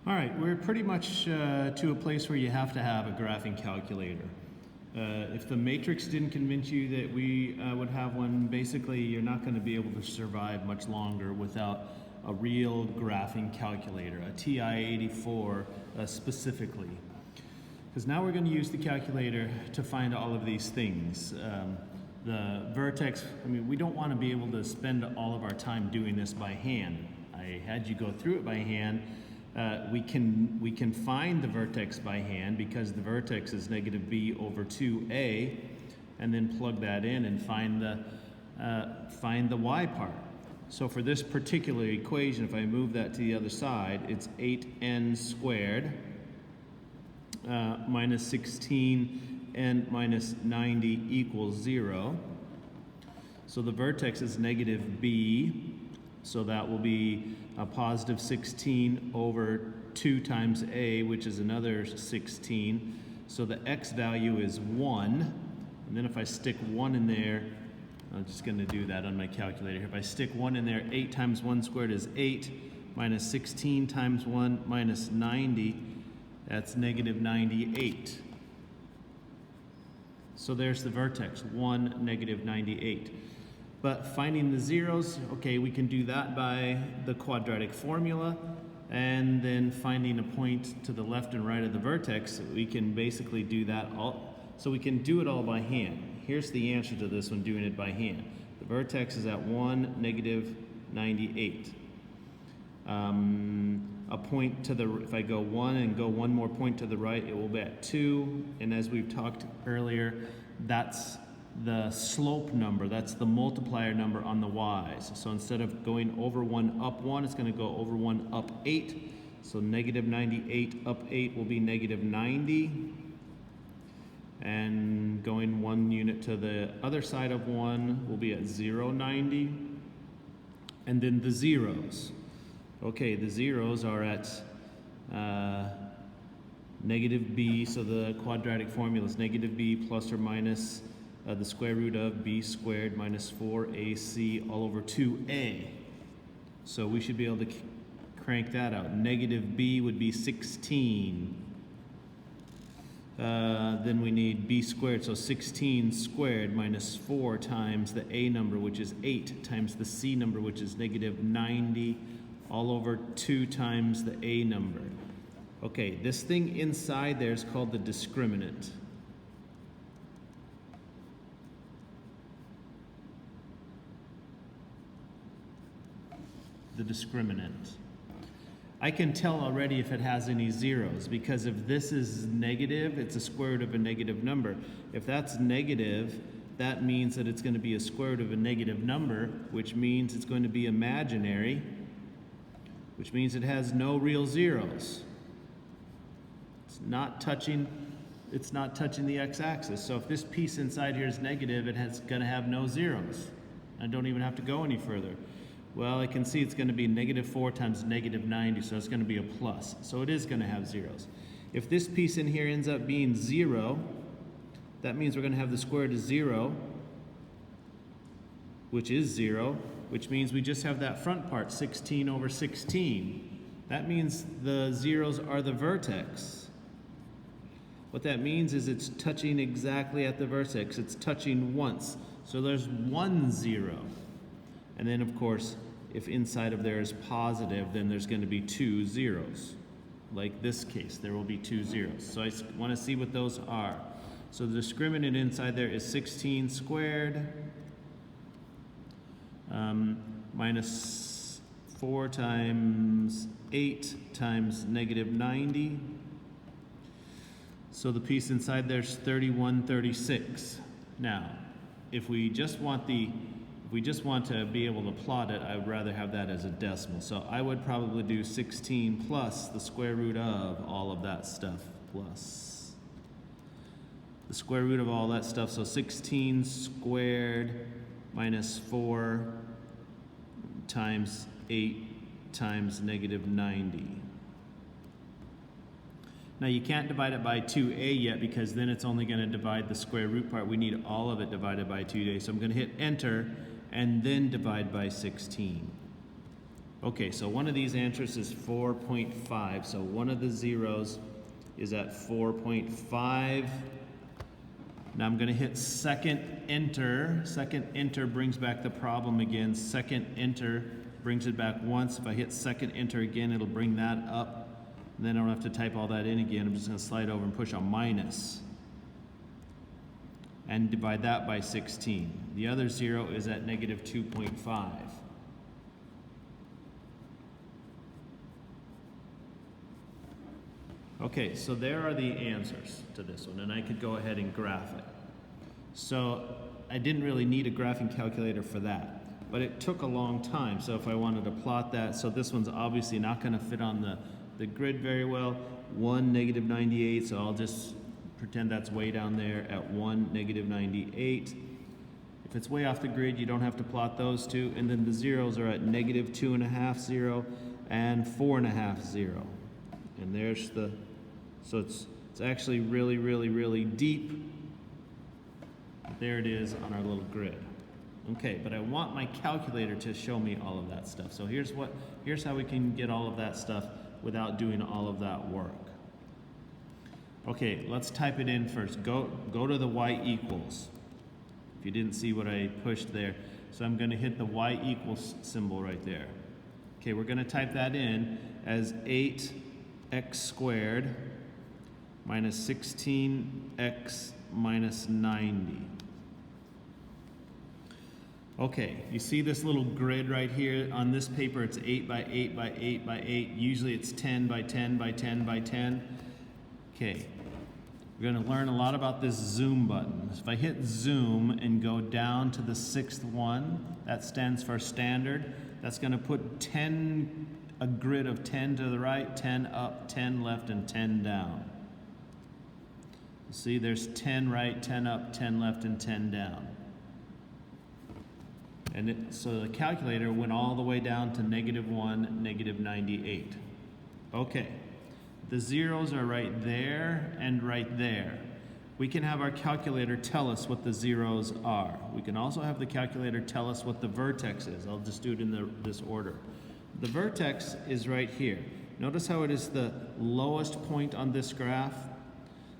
All right, we're pretty much to a place where you have to have a graphing calculator. If the matrix didn't convince you that we would have one, basically you're not going to be able to survive much longer without a real graphing calculator, a TI-84 specifically. Because now we're going to use the calculator to find all of these things. The vertex, we don't want to be able to spend all of our time doing this by hand. I had you go through it by hand. We can find the vertex by hand because the vertex is negative b over 2a, and then plug that in and find the y part. So for this particular equation, if I move that to the other side, it's 8n squared minus 16n minus 90 equals 0. So the vertex is negative b, so that will be a positive 16 over 2 times a, which is another 16. So the x value is 1. And then if I stick 1 in there, I'm just going to do that on my calculator. If I stick 1 in there, 8 times 1 squared is 8, minus 16 times 1 minus 90, that's negative 98. So there's the vertex, 1, negative 98. But finding the zeros, okay, we can do that by the quadratic formula, and then finding a point to the left and right of the vertex, we can basically do that all. So we can do it all by hand. Here's the answer to this one, doing it by hand. The vertex is at 1, negative 98. A point to the, if I go 1 and go one more point to the right, it will be at 2. And as we've talked earlier, that's the slope number, that's the multiplier number on the y's. So instead of going over 1 up 1, it's going to go over 1 up 8. So negative 98 up 8 will be negative 90. And going 1 unit to the other side of 1 will be at 0, 90. And then the zeros. Okay, the zeros are at negative b, so the quadratic formula is negative b plus or minus the square root of b squared minus 4ac all over 2a. So we should be able to crank that out. Negative b would be 16. Then we need b squared, so 16 squared minus 4 times the a number, which is 8, times the c number, which is negative 90, all over 2 times the a number. Okay, this thing inside there is called the discriminant. The discriminant. I can tell already if it has any zeros, because if this is negative, it's a square root of a negative number. If that's negative, that means that it's going to be a square root of a negative number, which means it's going to be imaginary, which means it has no real zeros. It's not touching the x-axis. So if this piece inside here is negative, it's going to have no zeros. I don't even have to go any further. Well, I can see it's going to be negative 4 times negative 90, so it's going to be a plus. So it is going to have zeros. If this piece in here ends up being 0, that means we're going to have the square root of 0, which is 0, which means we just have that front part, 16 over 16. That means the zeros are the vertex. What that means is it's touching exactly at the vertex. It's touching once. So there's 1 0. And then, of course, if inside of there is positive, then there's going to be 2 zeros. Like this case, there will be 2 zeros. So I want to see what those are. So the discriminant inside there is 16 squared minus 4 times 8 times negative 90. So the piece inside there is 3136. Now, if we just want to be able to plot it, I would rather have that as a decimal. So I would probably do 16 plus the square root of all of that stuff, plus the square root of all that stuff. So 16 squared minus 4 times 8 times negative 90. Now you can't divide it by 2a yet, because then it's only going to divide the square root part. We need all of it divided by 2a. So I'm going to hit enter and then divide by 16. Okay, so one of these answers is 4.5. So one of the zeros is at 4.5. Now I'm going to hit second enter. Second enter brings back the problem again. Second enter brings it back once. If I hit second enter again, it'll bring that up. And then I don't have to type all that in again. I'm just going to slide over and push a minus. And divide that by 16. The other zero is at negative 2.5. Okay, so there are the answers to this one, and I could go ahead and graph it. So I didn't really need a graphing calculator for that, but it took a long time. So if I wanted to plot that, so this one's obviously not going to fit on the grid very well. 1, negative 98, so I'll just pretend that's way down there at 1, negative 98. If it's way off the grid, you don't have to plot those two. And then the zeros are at negative 2.5, 0, and 4.5, 0. And there's the, so it's actually really, really, really deep. There it is on our little grid. Okay, but I want my calculator to show me all of that stuff. So here's how we can get all of that stuff without doing all of that work. Okay, let's type it in first. Go to the y equals. If you didn't see what I pushed there. So I'm going to hit the y equals symbol right there. Okay, we're going to type that in as 8x squared minus 16x minus 90. Okay, you see this little grid right here? On this paper, it's 8 by 8 by 8 by 8. Usually it's 10 by 10 by 10 by 10. Okay, we're going to learn a lot about this zoom button. If I hit zoom and go down to the 6th one, that stands for standard. That's going to put a grid of 10 to the right, 10 up, 10 left, and 10 down. See, there's 10 right, 10 up, 10 left, and 10 down. And so the calculator went all the way down to negative 1, negative 98. Okay, the zeros are right there and right there. We can have our calculator tell us what the zeros are. We can also have the calculator tell us what the vertex is. I'll just do it in this order. The vertex is right here. Notice how it is the lowest point on this graph.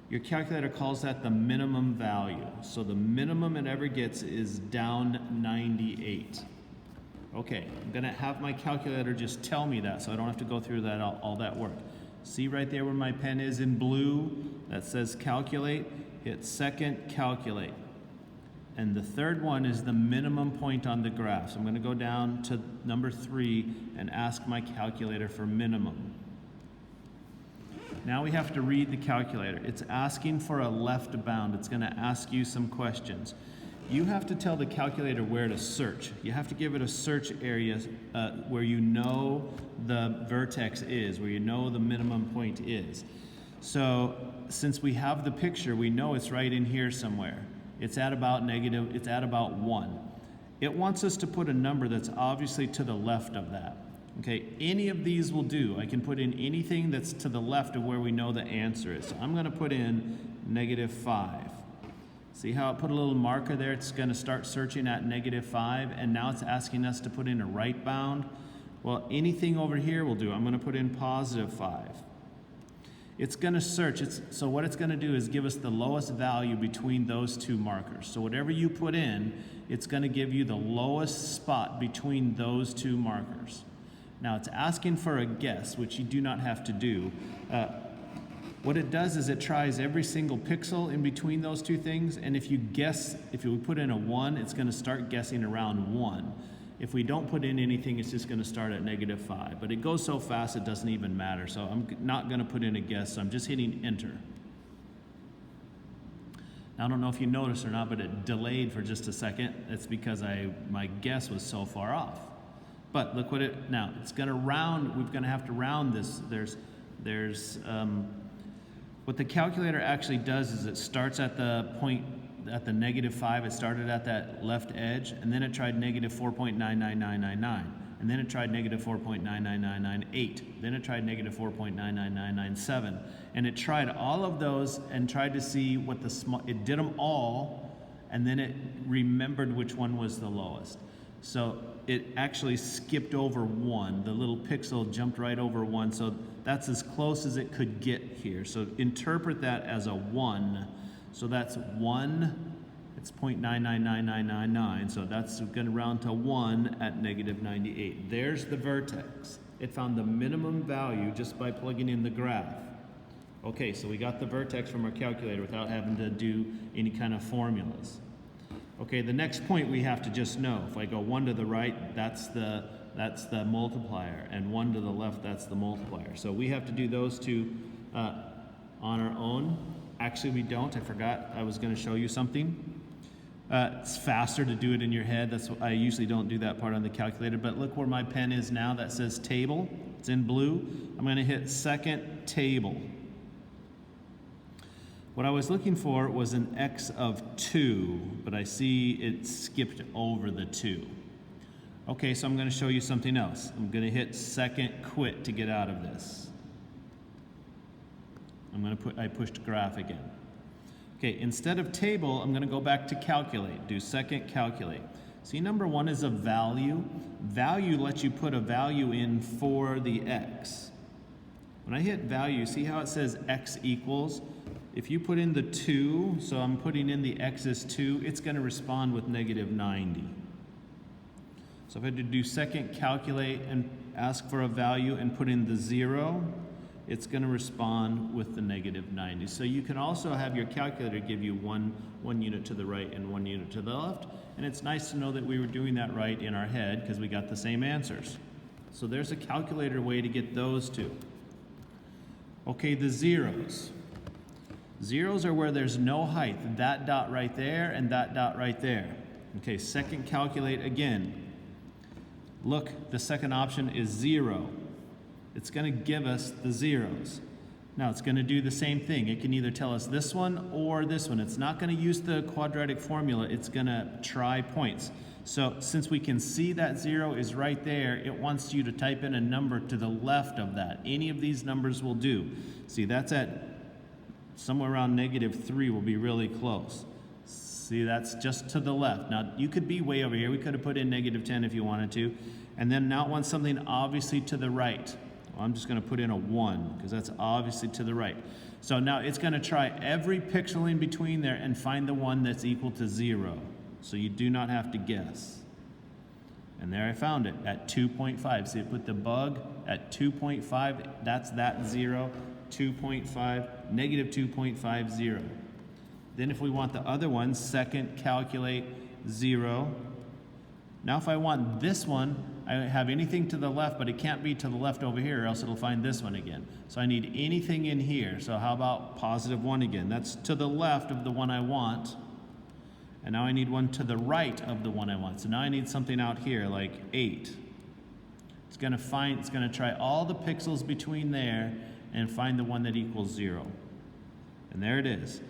Your calculator calls that the minimum value. So the minimum it ever gets is down 98. Okay, I'm gonna have my calculator just tell me that so I don't have to go through that all that work. See right there where my pen is in blue that says calculate, hit second, calculate. And the third one is the minimum point on the graph. So I'm gonna go down to number 3 and ask my calculator for minimum. Now we have to read the calculator. It's asking for a left bound. It's going to ask you some questions. You have to tell the calculator where to search. You have to give it a search area where you know the vertex is, where you know the minimum point is. So since we have the picture, we know it's right in here somewhere. It's at about 1. It wants us to put a number that's obviously to the left of that. Okay, any of these will do. I can put in anything that's to the left of where we know the answer is. So I'm going to put in negative 5. See how it put a little marker there? It's going to start searching at negative 5, and now it's asking us to put in a right bound. Well, anything over here will do. I'm going to put in positive 5. It's going to search. So what it's going to do is give us the lowest value between those two markers. So whatever you put in, it's going to give you the lowest spot between those two markers. Now it's asking for a guess, which you do not have to do. What it does is it tries every single pixel in between those two things, and if you put in a 1, it's going to start guessing around 1. If we don't put in anything, it's just going to start at negative 5. But it goes so fast it doesn't even matter, so I'm not going to put in a guess, so I'm just hitting enter. Now, I don't know if you noticed or not, but it delayed for just a second. That's because my guess was so far off. But look what now it's going to round. We're going to have to round this. What the calculator actually does is it starts at the point at the negative 5. It started at that left edge, and then it tried negative 4.99999, and then it tried negative 4.99998. Then it tried negative 4.99997, and it tried all of those and tried to see what it did them all, and then it remembered which one was the lowest. So it actually skipped over 1. The little pixel jumped right over 1, so that's as close as it could get here. So interpret that as a 1. So that's 1, it's 0.999999, so that's going to round to 1 at negative 98. There's the vertex. It found the minimum value just by plugging in the graph. Okay, so we got the vertex from our calculator without having to do any kind of formulas. Okay, the next point we have to just know. If I go 1 to the right, that's the multiplier, and 1 to the left, that's the multiplier. So we have to do those two on our own. Actually, we don't. I forgot I was going to show you something. It's faster to do it in your head. I usually don't do that part on the calculator, but look where my pen is now. That says table. It's in blue. I'm going to hit second table. What I was looking for was an x of 2, but I see it skipped over the 2. Okay, so I'm going to show you something else. I'm going to hit second quit to get out of this. I pushed graph again. Okay, instead of table, I'm going to go back to calculate. Do second calculate. See, number 1 is a value. Value lets you put a value in for the x. When I hit value, see how it says x equals? If you put in the 2, so I'm putting in the x is 2, it's going to respond with negative 90. So if I had to do second calculate and ask for a value and put in the 0, it's going to respond with the negative 90. So you can also have your calculator give you one unit to the right and 1 unit to the left. And it's nice to know that we were doing that right in our head because we got the same answers. So there's a calculator way to get those two. Okay, the zeros. Zeros are where there's no height. That dot right there and that dot right there. Okay, second calculate again. Look, the second option is 0. It's going to give us the zeros. Now it's going to do the same thing. It can either tell us this one or this one. It's not going to use the quadratic formula. It's going to try points. So since we can see that 0 is right there, it wants you to type in a number to the left of that. Any of these numbers will do. See, that's at somewhere around negative 3 will be really close. See, that's just to the left. Now, you could be way over here. We could have put in negative 10 if you wanted to. And then now it wants something obviously to the right. Well, I'm just going to put in a 1 because that's obviously to the right. So now it's going to try every pixel in between there and find the one that's equal to 0. So you do not have to guess. And there I found it at 2.5. See, it put the bug at 2.5. That's that 0. 2.5, negative 2.50. Then if we want the other one, second calculate 0. Now if I want this one, I have anything to the left, but it can't be to the left over here or else it'll find this one again. So I need anything in here. So how about positive 1 again? That's to the left of the one I want. And now I need one to the right of the one I want. So now I need something out here like 8. It's going to try all the pixels between there and find the one that equals 0. And there it is,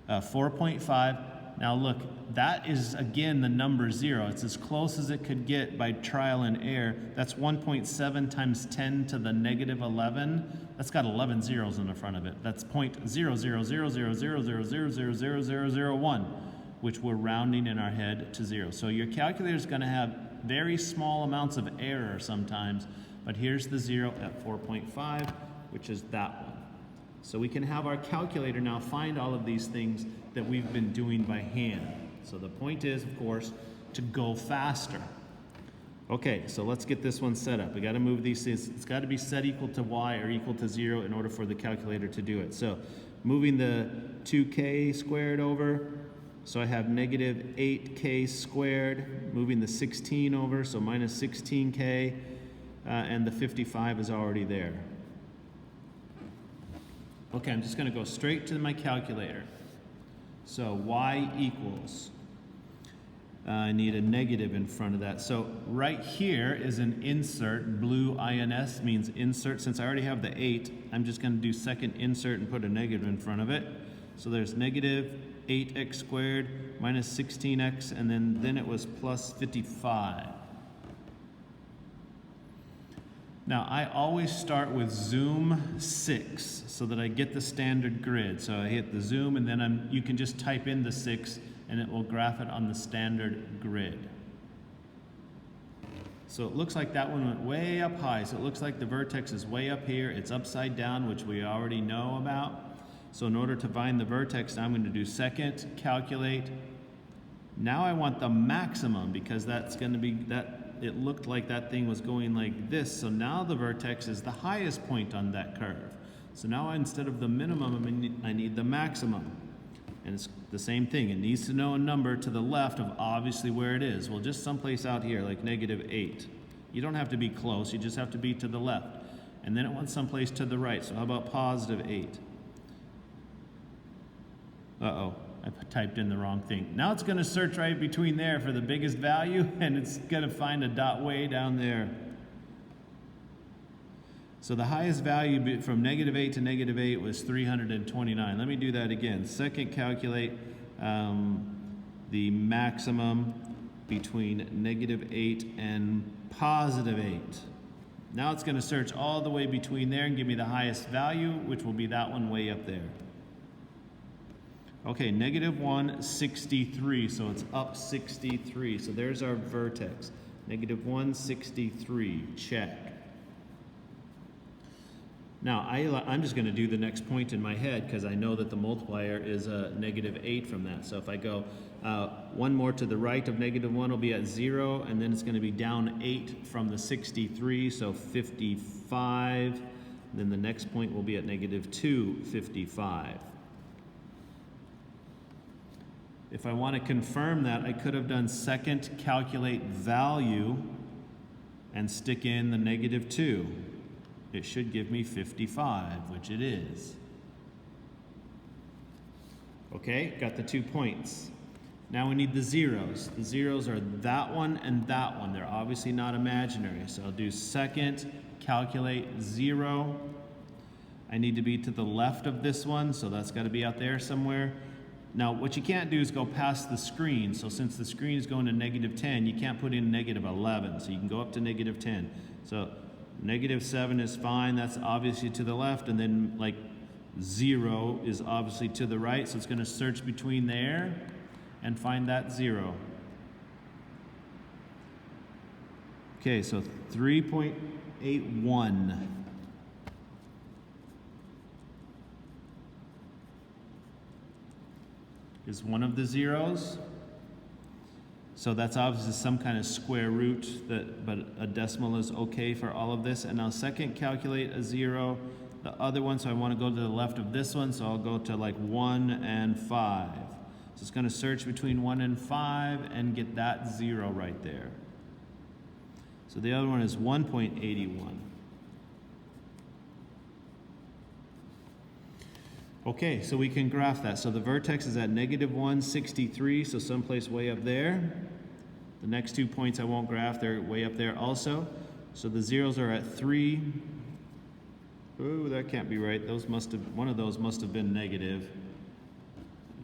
4.5. Now look, that is again the number 0. It's as close as it could get by trial and error. That's 1.7 times 10 to the negative 11. That's got 11 zeros in the front of it. That's 0.0000000000001, which we're rounding in our head to 0. So your calculator is going to have very small amounts of error sometimes, but here's the 0 at 4.5. which is that one. So we can have our calculator now find all of these things that we've been doing by hand. So the point is, of course, to go faster. Okay, so let's get this one set up. We got to move these things. It's got to be set equal to y or equal to 0 in order for the calculator to do it. So moving the 2k squared over, so I have negative 8k squared. Moving the 16 over, so minus 16k, and the 55 is already there. Okay, I'm just going to go straight to my calculator. So y equals, I need a negative in front of that. So right here is an insert. Blue INS means insert. Since I already have the 8, I'm just going to do second insert and put a negative in front of it. So there's negative 8x squared minus 16x, and then it was plus 55. Now, I always start with zoom 6 so that I get the standard grid. So I hit the zoom, and then you can just type in the 6 and it will graph it on the standard grid. So it looks like that one went way up high. So it looks like the vertex is way up here. It's upside down, which we already know about. So in order to find the vertex, now I'm going to do second, calculate. Now I want the maximum because that's going to be that. It looked like that thing was going like this. So now the vertex is the highest point on that curve. So now instead of the minimum, I need the maximum. And it's the same thing. It needs to know a number to the left of obviously where it is. Well, just someplace out here, like -8. You don't have to be close. You just have to be to the left. And then it wants someplace to the right. So how about +8? Uh-oh, I typed in the wrong thing. Now it's going to search right between there for the biggest value, and it's going to find a dot way down there. So the highest value from -8 to -8 was 329. Let me do that again. Second, calculate the maximum between -8 and +8. Now it's going to search all the way between there and give me the highest value, which will be that one way up there. Okay, -1, 63, so it's up 63. So there's our vertex. -1, 63, check. Now, I'm just going to do the next point in my head because I know that the multiplier is -8 from that. So if I go one more to the right of -1 will be at 0, and then it's going to be down 8 from the 63, so 55. Then the next point will be at -2, 55. If I want to confirm that, I could have done second, calculate value, and stick in the -2. It should give me 55, which it is. Okay, got the 2 points. Now we need the zeros. The zeros are that one and that one. They're obviously not imaginary. So I'll do second, calculate 0. I need to be to the left of this one, so that's got to be out there somewhere. Now, what you can't do is go past the screen. So since the screen is going to -10, you can't put in -11. So you can go up to -10. So -7 is fine. That's obviously to the left. And then like 0 is obviously to the right. So it's going to search between there and find that 0. Okay, so 3.81. Is one of the zeros. So that's obviously some kind of square root, but a decimal is okay for all of this. And now second, calculate a 0. The other one, so I want to go to the left of this one, so I'll go to like 1 and 5. So it's going to search between 1 and 5 and get that 0 right there. So the other one is 1.81. Okay, so we can graph that. So the vertex is at -1, 63, so someplace way up there. The next 2 points I won't graph, they're way up there also. So the zeros are at 3. Ooh, that can't be right. One of those must have been negative.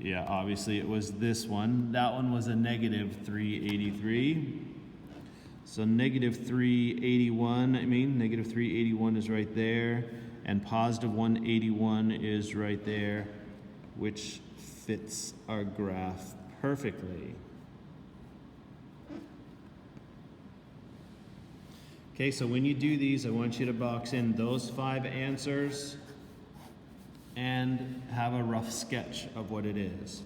Yeah, obviously it was this one. That one was a -383. So -381, -381 is right there. And +181 is right there, which fits our graph perfectly. Okay, so when you do these, I want you to box in those 5 answers and have a rough sketch of what it is.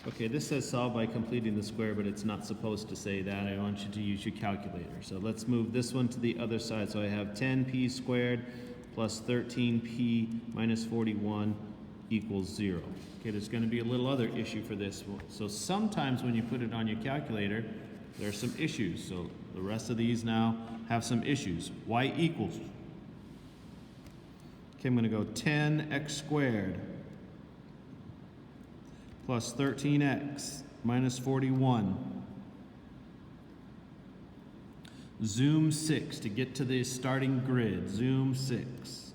Okay, this says solve by completing the square, but it's not supposed to say that. I want you to use your calculator. So let's move this one to the other side. So I have 10p squared plus 13p minus 41 equals 0. Okay, there's going to be a little other issue for this. So sometimes when you put it on your calculator, there are some issues. So the rest of these now have some issues. Y equals. Okay, I'm going to go 10x squared plus 13x minus 41. Zoom 6 to get to the starting grid. Zoom 6.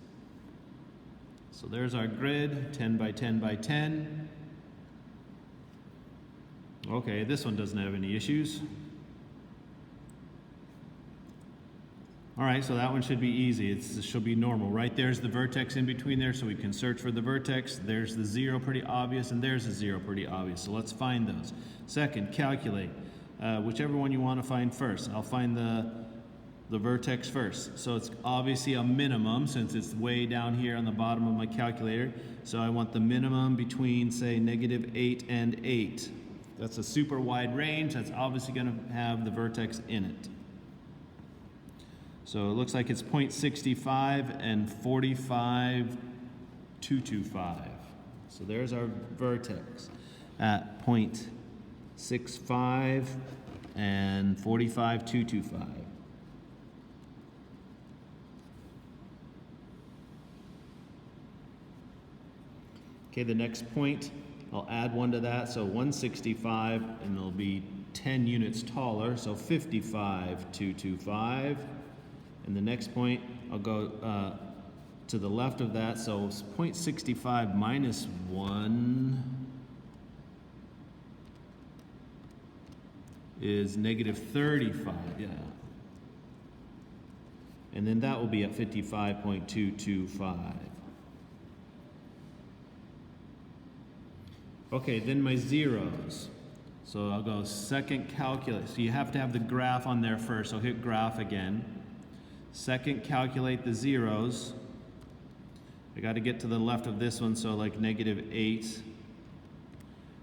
So there's our grid, 10 by 10 by 10. Okay, this one doesn't have any issues. All right, so that one should be easy. It should be normal. Right there's the vertex in between there, so we can search for the vertex. There's the 0 pretty obvious, and there's the 0 pretty obvious. So let's find those. Second, calculate. whichever one you want to find first. I'll find the vertex first. So it's obviously a minimum since it's way down here on the bottom of my calculator. So I want the minimum between, say, -8 and 8. That's a super wide range. That's obviously going to have the vertex in it. So it looks like it's 0.65 and 45,225. So there's our vertex at 0.65 and 45,225. Okay, the next point, I'll add 1 to that, so 165, and it'll be 10 units taller, so 55,225. And the next point, I'll go to the left of that, so 0.65 minus 1 is -35, yeah. And then that will be at 55.225. Okay, then my zeros. So I'll go second calculate. So you have to have the graph on there first. So hit graph again. Second, calculate the zeros. I got to get to the left of this one, so like -8.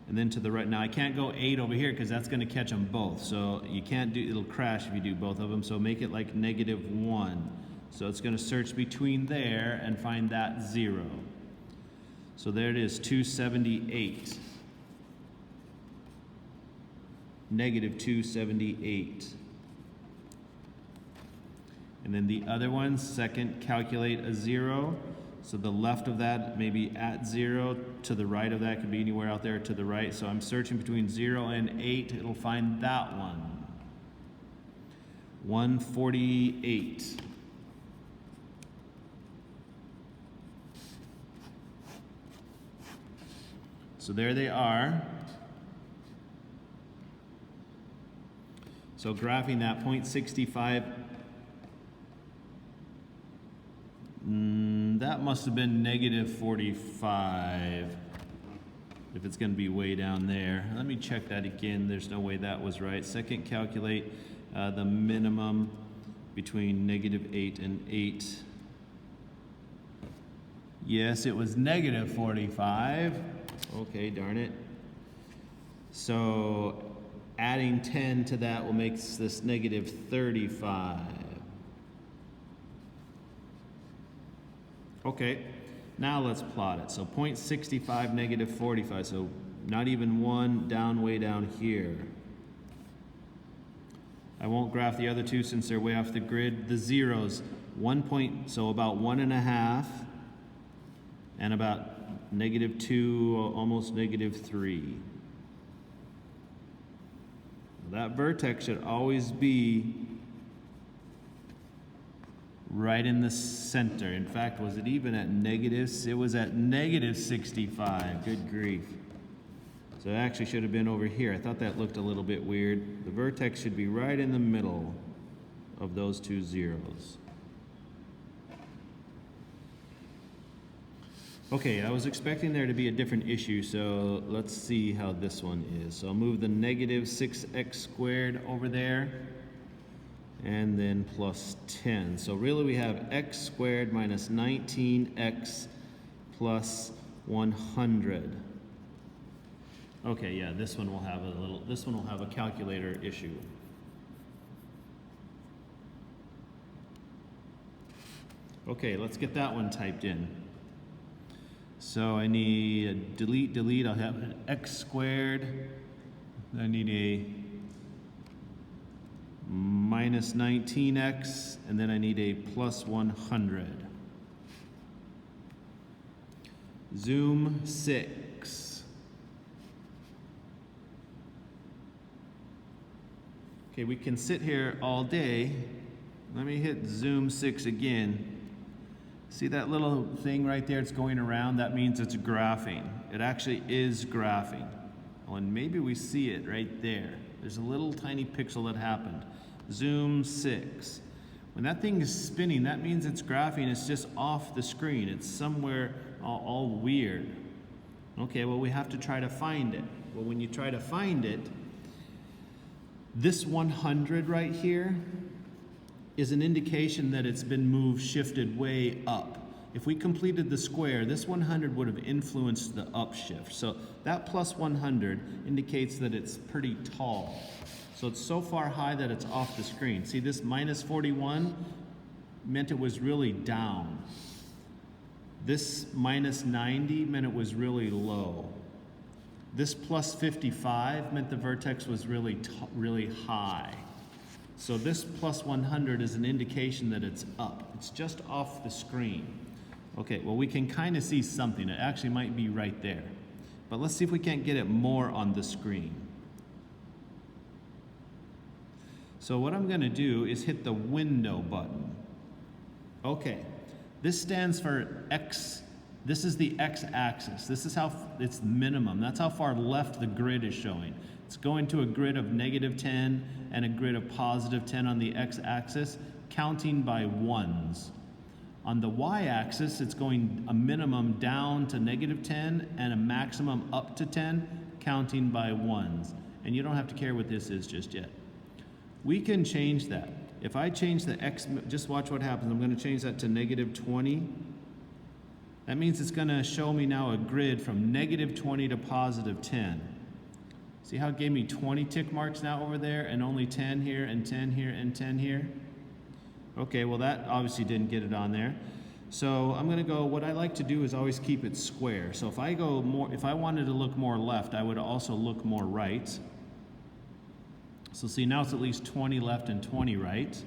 And then to the right. Now I can't go 8 over here because that's going to catch them both. So you can't do, it'll crash if you do both of them. So make it like -1. So it's going to search between there and find that 0. So there it is, 278. -278. And then the other one, second, calculate a 0. So the left of that may be at 0. To the right of that could be anywhere out there to the right. So I'm searching between 0 and 8. It'll find that one. 148. So there they are. So graphing that 0.65, that must have been -45 if it's going to be way down there. Let me check that again. There's no way that was right. Second, calculate the minimum between -8 and 8. Yes, it was -45. Okay, darn it. So adding 10 to that will make this -35. Okay, now let's plot it. So 0.65, -45, so not even 1, down way down here. I won't graph the other two since they're way off the grid. The zeros, so about 1.5, and about -2, almost -3. That vertex should always be right in the center. In fact, was it even at negatives? It was at -65. Good grief. So it actually should have been over here. I thought that looked a little bit weird. The vertex should be right in the middle of those two zeros. Okay, I was expecting there to be a different issue, so let's see how this one is. So I'll move the -6x squared over there, and then plus 10. So really we have x squared minus 19x plus 100. Okay, yeah, this one will have a calculator issue. Okay, let's get that one typed in. So I need a delete, I'll have an x squared. I need a minus 19x, and then I need a plus 100. Zoom 6. Okay, we can sit here all day. Let me hit zoom 6 again. See that little thing right there? It's going around. That means it's graphing. It actually is graphing. Oh, and maybe we see it right there. There's a little tiny pixel that happened. Zoom 6. When that thing is spinning, that means it's graphing. It's just off the screen. It's somewhere all weird. Okay, well, we have to try to find it. Well, when you try to find it, This 100 right here is an indication that it's been shifted way up. If we completed the square, this 100 would have influenced the upshift. So that plus 100 indicates that it's pretty tall. So it's so far high that it's off the screen. See, this minus 41 meant it was really down. This minus 90 meant it was really low. This plus 55 meant the vertex was really high. So this plus 100 is an indication that it's up. It's just off the screen. Okay, well, we can kind of see something. It actually might be right there. But let's see if we can't get it more on the screen. So what I'm going to do is hit the window button. Okay, this stands for X. This is the X-axis. This is how it's minimum. That's how far left the grid is showing. It's going to a grid of -10 and a grid of +10 on the X-axis, counting by ones. On the Y-axis, it's going a minimum down to -10 and a maximum up to 10, counting by ones. And you don't have to care what this is just yet. We can change that. If I change the X, just watch what happens. I'm going to change that to -20. That means it's going to show me now a grid from -20 to +10. See how it gave me 20 tick marks now over there and only 10 here and 10 here and 10 here? Okay, well that obviously didn't get it on there. So I'm going to go, what I like to do is always keep it square. So if I wanted to look more left, I would also look more right. So see, now it's at least 20 left and 20 right.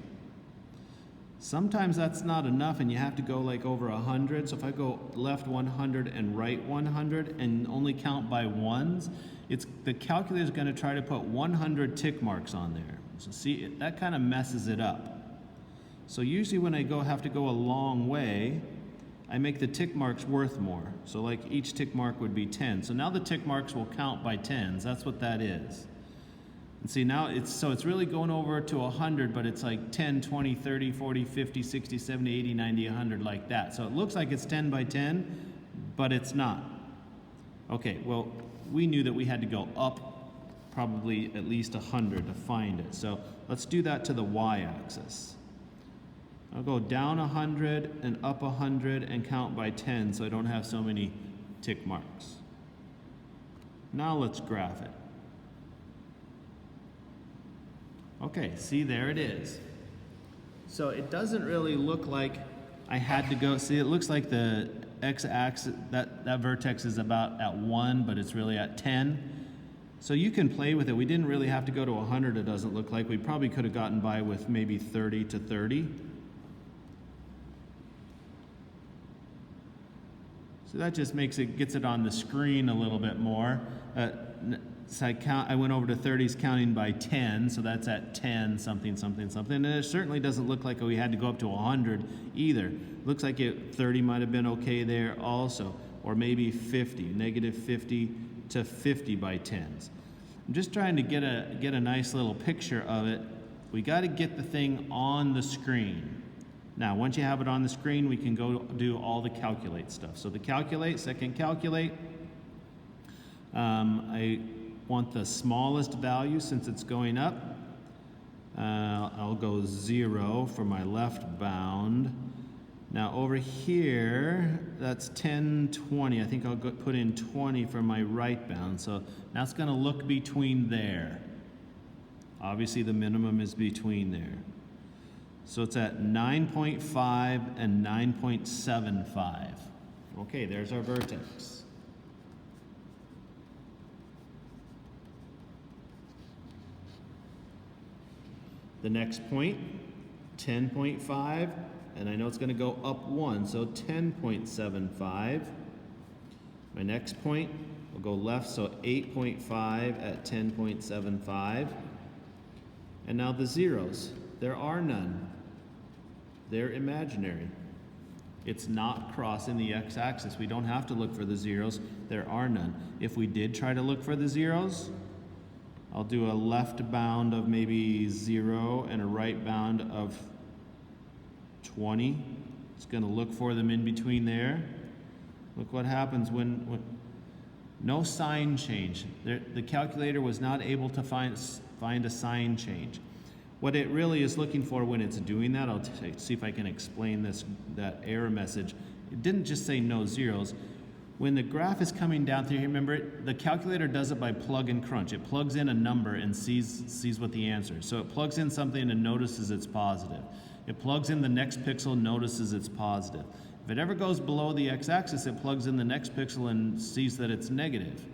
Sometimes that's not enough and you have to go like over 100. So if I go left 100 and right 100 and only count by ones, the calculator is going to try to put 100 tick marks on there. So see, that kind of messes it up. So usually when I have to go a long way, I make the tick marks worth more. So like each tick mark would be 10. So now the tick marks will count by tens. That's what that is. And see, now it's really going over to 100, but it's like 10, 20, 30, 40, 50, 60, 70, 80, 90, 100, like that. So it looks like it's 10 by 10, but it's not. Okay, well, we knew that we had to go up probably at least 100 to find it. So let's do that to the Y-axis. I'll go down 100 and up 100 and count by 10 so I don't have so many tick marks. Now let's graph it. Okay, see, there it is. So it doesn't really look like I had to go, see, it looks like the X-axis, that vertex is about at 1, but it's really at 10. So you can play with it. We didn't really have to go to 100, it doesn't look like. We probably could have gotten by with maybe 30 to 30. So that just gets it on the screen a little bit more. So I went over to 30s counting by 10, so that's at 10 something something something. And it certainly doesn't look like we had to go up to 100 either. Looks like 30 might have been okay there also, or maybe 50, -50 to 50 by 10s. I'm just trying to get a nice little picture of it. We got to get the thing on the screen. Now, once you have it on the screen, we can go do all the calculate stuff. So the second calculate, I want the smallest value since it's going up. I'll go 0 for my left bound. Now over here, that's 10, 20. I think I'll put in 20 for my right bound. So now it's going to look between there. Obviously the minimum is between there. So it's at 9.5 and 9.75. Okay, there's our vertex. The next point, 10.5, and I know it's going to go up 1, so 10.75. My next point will go left, so 8.5 at 10.75. And now the zeros. There are none. They're imaginary. It's not crossing the x-axis. We don't have to look for the zeros. There are none. If we did try to look for the zeros, I'll do a left bound of maybe 0 and a right bound of 20. It's going to look for them in between there. Look what happens when no sign change. The calculator was not able to find find a sign change. What it really is looking for when it's doing that, I'll see if I can explain that error message. It didn't just say no zeros. When the graph is coming down through here, remember, the calculator does it by plug and crunch. It plugs in a number and sees what the answer is. So it plugs in something and notices it's positive. It plugs in the next pixel, notices it's positive. If it ever goes below the x-axis, it plugs in the next pixel and sees that it's negative.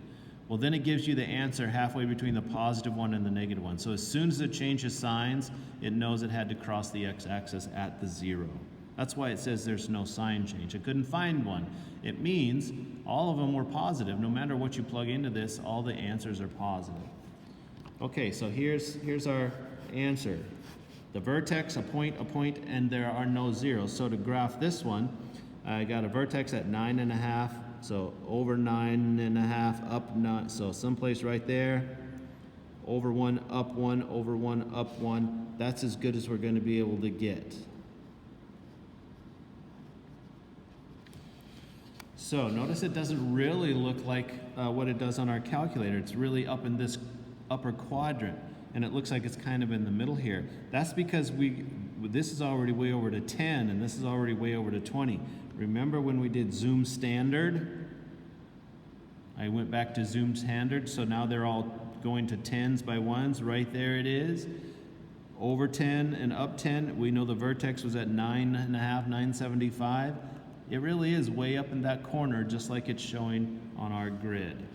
Well, then it gives you the answer halfway between the positive one and the negative one. So as soon as it changes signs, it knows it had to cross the x-axis at the 0. That's why it says there's no sign change. It couldn't find one. It means all of them were positive. No matter what you plug into this, all the answers are positive. Okay, so here's our answer. The vertex, a point, and there are no zeros. So to graph this one, I got a vertex at 9.5. So over 9.5, up 9, so someplace right there, over 1, up 1, over 1, up 1. That's as good as we're going to be able to get. So notice it doesn't really look like what it does on our calculator. It's really up in this upper quadrant, and it looks like it's kind of in the middle here. That's because this is already way over to 10, and this is already way over to 20. Remember when we did Zoom standard? I went back to Zoom standard, so now they're all going to 10s by 1s. Right there it is. Over 10 and up 10. We know the vertex was at 9.5, 975. It really is way up in that corner, just like it's showing on our grid.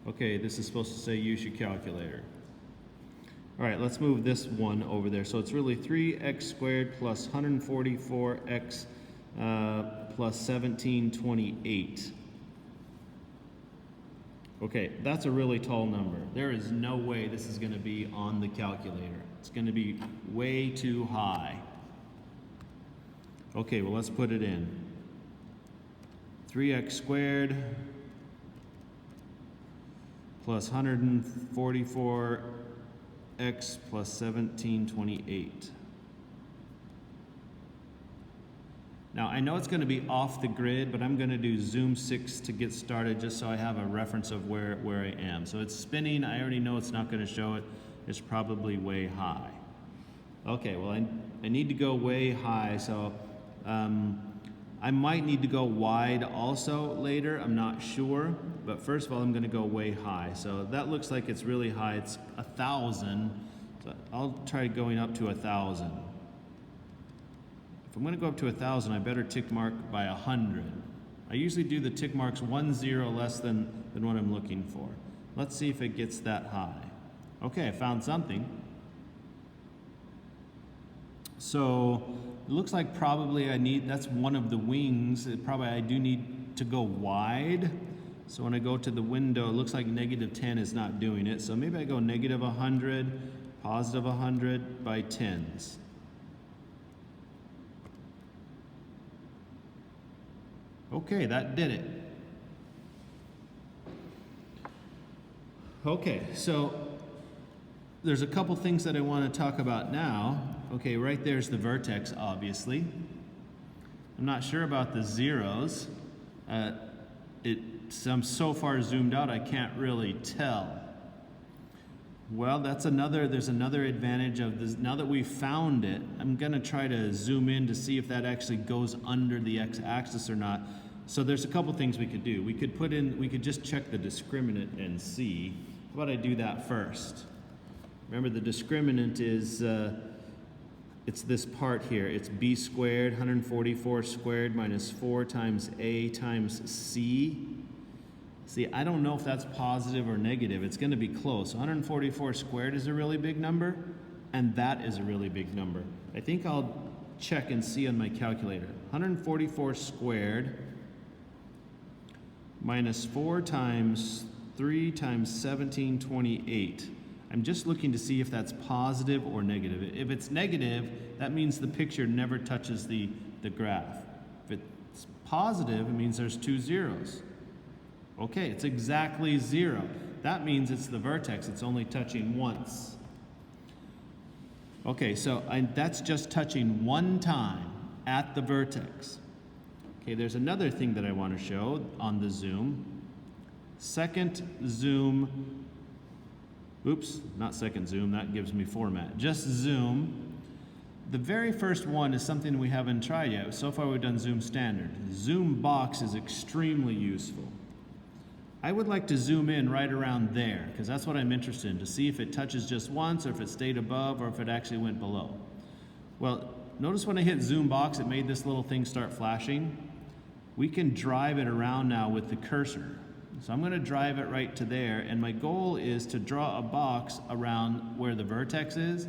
Okay, this is supposed to say use your calculator. All right, let's move this one over there. So it's really 3x squared plus 144x plus 1728. Okay, that's a really tall number. There is no way this is going to be on the calculator. It's going to be way too high. Okay, well, let's put it in. 3x squared plus 144 x plus 1728. Now I know it's going to be off the grid, but I'm going to do Zoom 6 to get started just so I have a reference of where I am. So it's spinning. I already know it's not going to show it. It's probably way high. Okay, well I need to go way high, so I might need to go wide also later. I'm not sure, but first of all I'm going to go way high. So that looks like it's really high. It's 1,000. So I'll try going up to 1,000. If I'm going to go up to 1,000, I better tick mark by 100. I usually do the tick marks 1 0 less than what I'm looking for. Let's see if it gets that high. Okay, I found something. So it looks like probably that's one of the wings. Probably I do need to go wide. So when I go to the window, it looks like -10 is not doing it. So maybe I go -100, +100 by 10s. Okay, that did it. Okay, so there's a couple things that I want to talk about now. Okay, right there's the vertex, obviously. I'm not sure about the zeros. I'm so far zoomed out I can't really tell. Well, there's another advantage of this. Now that we've found it, I'm gonna try to zoom in to see if that actually goes under the x-axis or not. So there's a couple things we could do. We could just check the discriminant and see. How about I do that first? Remember the discriminant is, it's this part here. It's b squared, 144 squared minus 4 times a times c. See, I don't know if that's positive or negative. It's going to be close. 144 squared is a really big number, and that is a really big number. I think I'll check and see on my calculator. 144 squared minus 4 times 3 times 1728. I'm just looking to see if that's positive or negative. If it's negative, that means the picture never touches the graph. If it's positive, it means there's 2 zeros. Okay, it's exactly 0. That means it's the vertex. It's only touching once. Okay, so that's just touching one time at the vertex. Okay, there's another thing that I want to show on the zoom. Second zoom, oops, not second zoom, that gives me format. Just zoom. The very first one is something we haven't tried yet. So far we've done zoom standard. Zoom box is extremely useful. I would like to zoom in right around there, because that's what I'm interested in, to see if it touches just once, or if it stayed above, or if it actually went below. Well, notice when I hit zoom box, it made this little thing start flashing. We can drive it around now with the cursor. So I'm going to drive it right to there, and my goal is to draw a box around where the vertex is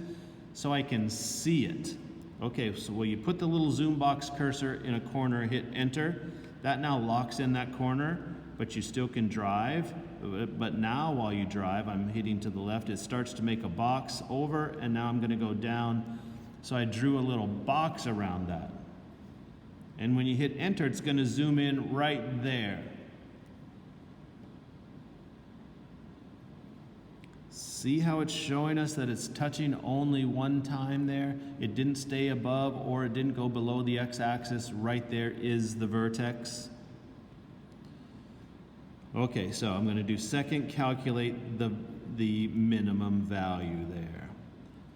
so I can see it. Okay, so when you put the little zoom box cursor in a corner, hit enter, that now locks in that corner, but you still can drive. But now while you drive, I'm hitting to the left, it starts to make a box over, and now I'm going to go down. So I drew a little box around that. And when you hit enter, it's going to zoom in right there. See how it's showing us that it's touching only one time there? It didn't stay above or it didn't go below the x-axis. Right there is the vertex. Okay, so I'm going to do second, calculate the minimum value there.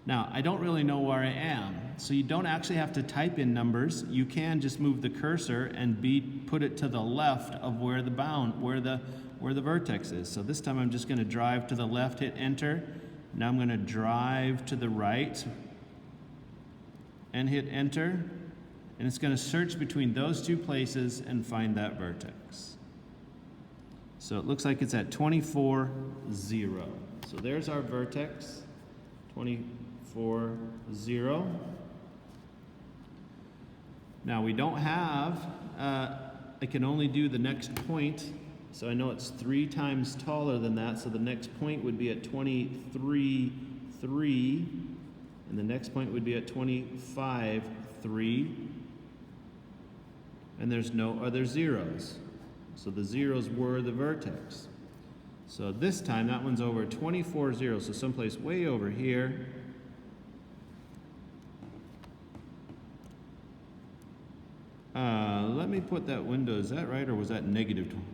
Now, I don't really know where I am, so you don't actually have to type in numbers. You can just move the cursor and put it to the left of where the vertex is. So this time I'm just going to drive to the left, hit enter. Now I'm going to drive to the right and hit enter. And it's going to search between those two places and find that vertex. So it looks like it's at 24, 0. So there's our vertex, 24, 0. Now we don't have, I can only do the next point. So I know it's 3 times taller than that, so the next point would be at 23, 3, and the next point would be at 25, 3, and there's no other zeros. So the zeros were the vertex. So this time, that one's over 24, 0, so someplace way over here. Let me put that window, is that right, or was that negative 20?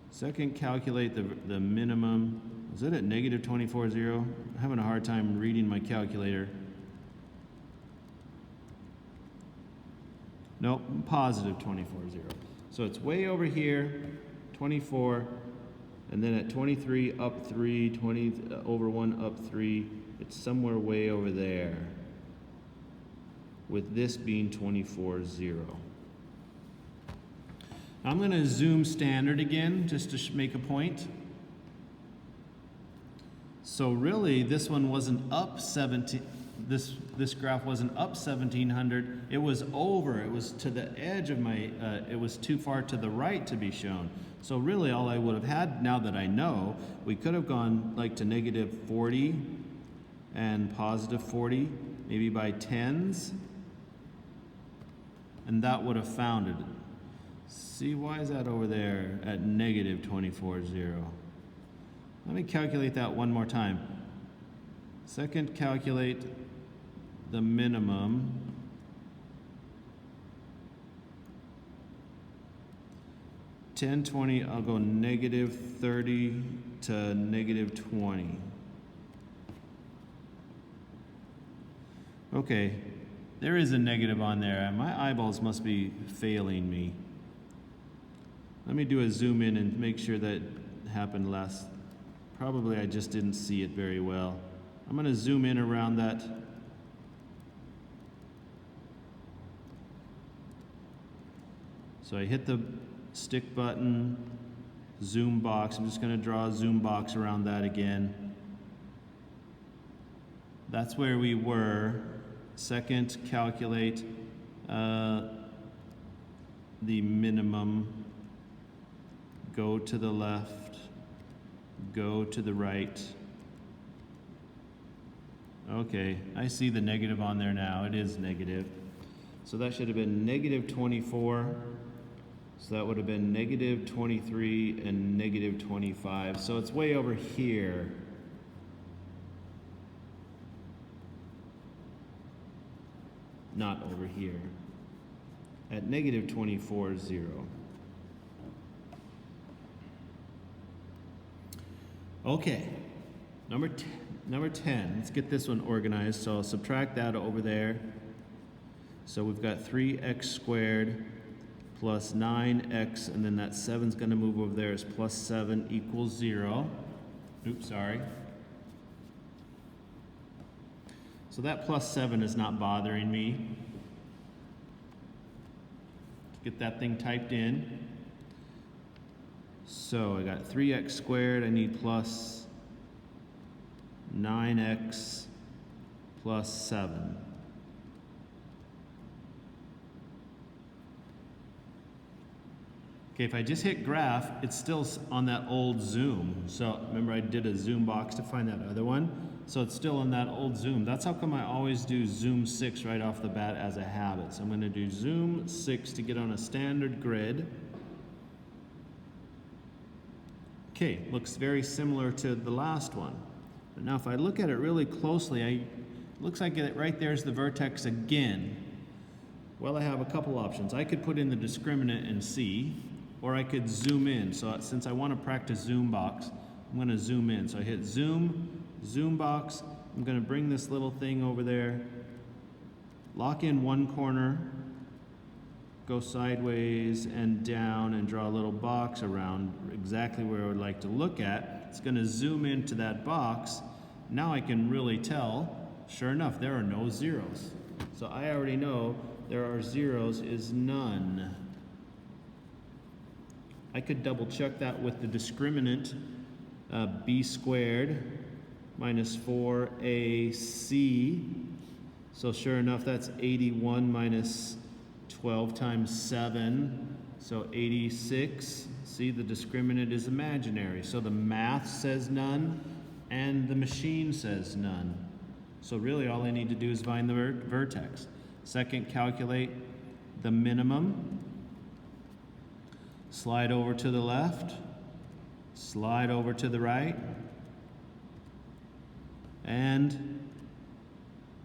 Second, calculate the minimum. Is it at negative 24, 0? I'm having a hard time reading my calculator. Nope, positive 24, 0. So it's way over here, 24, and then at 23, up 3, 20 over 1, up 3. It's somewhere way over there, with this being 24, 0. I'm going to zoom standard again, just to make a point. So really, this one wasn't up 17. This graph wasn't up 1700. It was over. It was to the edge of my. It was too far to the right to be shown. So really, all I would have had, now that I know, we could have gone like to negative 40 and positive 40, maybe by tens, and that would have found it. See, why is that over there at negative 24, 0? Let me calculate that one more time. Second, calculate the minimum. Ten, 20, I'll go negative 30 to negative 20. Okay, there is a negative on there. My eyeballs must be failing me. Let me do a zoom in and make sure that happened last. Probably I just didn't see it very well. I'm going to zoom in around that. So I hit the stick button, zoom box. I'm just going to draw a zoom box around that again. That's where we were. Second, calculate the minimum. Go to the left, go to the right. Okay, I see the negative on there now. It is negative. So that should have been negative 24. So that would have been negative 23 and negative 25. So it's way over here. Not over here. At negative 24, 0. Okay, number 10, let's get this one organized. So I'll subtract that over there. So we've got 3x squared plus 9x, and then that 7's going to move over there as plus 7 equals 0. Oops, sorry. So that plus 7 is not bothering me. Get that thing typed in. So I got 3x squared, I need plus 9x plus 7. Okay, if I just hit graph, it's still on that old zoom. So remember I did a zoom box to find that other one? So it's still on that old zoom. That's how come I always do zoom 6 right off the bat as a habit. So I'm going to do zoom 6 to get on a standard grid. Okay, looks very similar to the last one. But now if I look at it really closely, it looks like right there's the vertex again. Well, I have a couple options. I could put in the discriminant and see, or I could zoom in. So since I want to practice zoom box, I'm going to zoom in. So I hit zoom, zoom box. I'm going to bring this little thing over there, lock in one corner, go sideways and down and draw a little box around exactly where I would like to look at. It's going to zoom into that box. Now I can really tell, sure enough, there are no zeros. So I already know there are zeros is none. I could double check that with the discriminant, b squared minus 4ac. So sure enough, that's 81 minus 12 times 7, so 86. See, the discriminant is imaginary. So the math says none, and the machine says none. So really all I need to do is find the vertex. Second, calculate the minimum. Slide over to the left, slide over to the right, and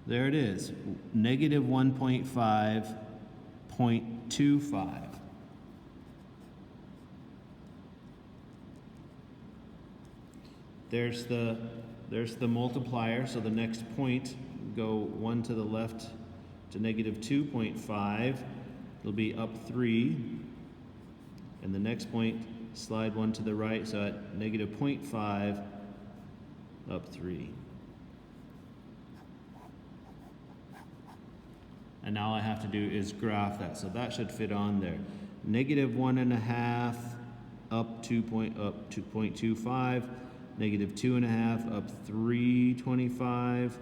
there it is, negative 1.5.25. There's the multiplier, so the next point, go 1 to the left to negative 2.5, it'll be up 3. And the next point, slide 1 to the right, so at negative 0.5, up 3. And now all I have to do is graph that, so that should fit on there. Negative 1.5, up 2.25, negative 2.5, up 3.25,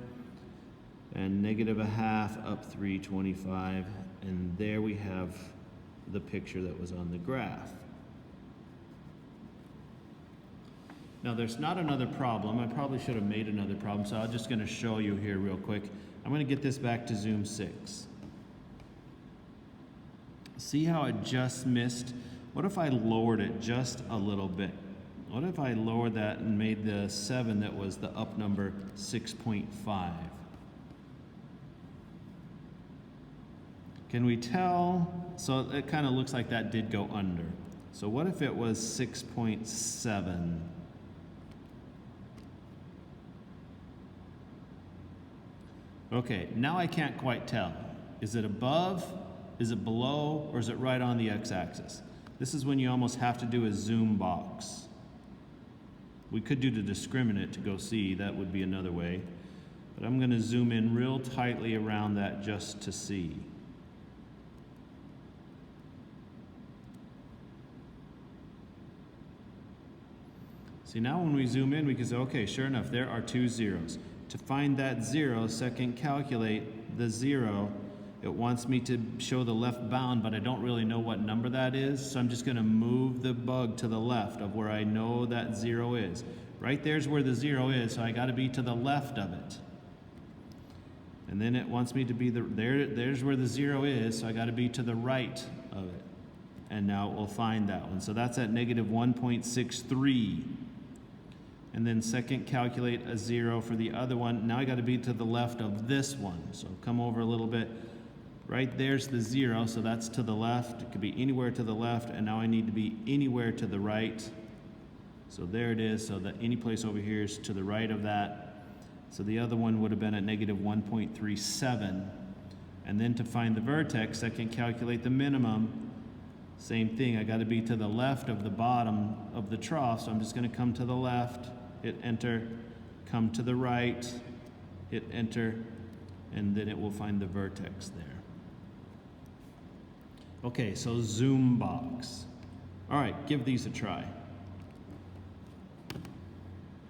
and negative 0.5, up 3.25, and there we have the picture that was on the graph. Now there's not another problem. I probably should have made another problem, so I'm just going to show you here real quick. I'm going to get this back to zoom 6. See how it just missed? What if I lowered it just a little bit? What if I lowered that and made the 7 that was the up number 6.5? Can we tell? So it kind of looks like that did go under. So what if it was 6.7? Okay, now I can't quite tell. Is it above, is it below, or is it right on the x-axis? This is when you almost have to do a zoom box. We could do the discriminant to go see, that would be another way. But I'm going to zoom in real tightly around that just to see. See, now when we zoom in, we can say, okay, sure enough, there are 2 zeros. To find that 0, second calculate the 0. It wants me to show the left bound, but I don't really know what number that is, so I'm just going to move the bug to the left of where I know that 0 is. Right there's where the 0 is, so I got to be to the left of it. And then it wants me to be there's where the 0 is, so I got to be to the right of it. And now it will find that one. So that's at negative 1.63. And then second, calculate a 0 for the other one. Now I got to be to the left of this one. So come over a little bit. Right there's the 0, so that's to the left. It could be anywhere to the left, and now I need to be anywhere to the right. So there it is, so that any place over here is to the right of that. So the other one would have been at negative 1.37. And then to find the vertex, I can calculate the minimum. Same thing, I got to be to the left of the bottom of the trough, so I'm just going to come to the left, hit enter, come to the right, hit enter, and then it will find the vertex there. Okay, so zoom box. All right, give these a try.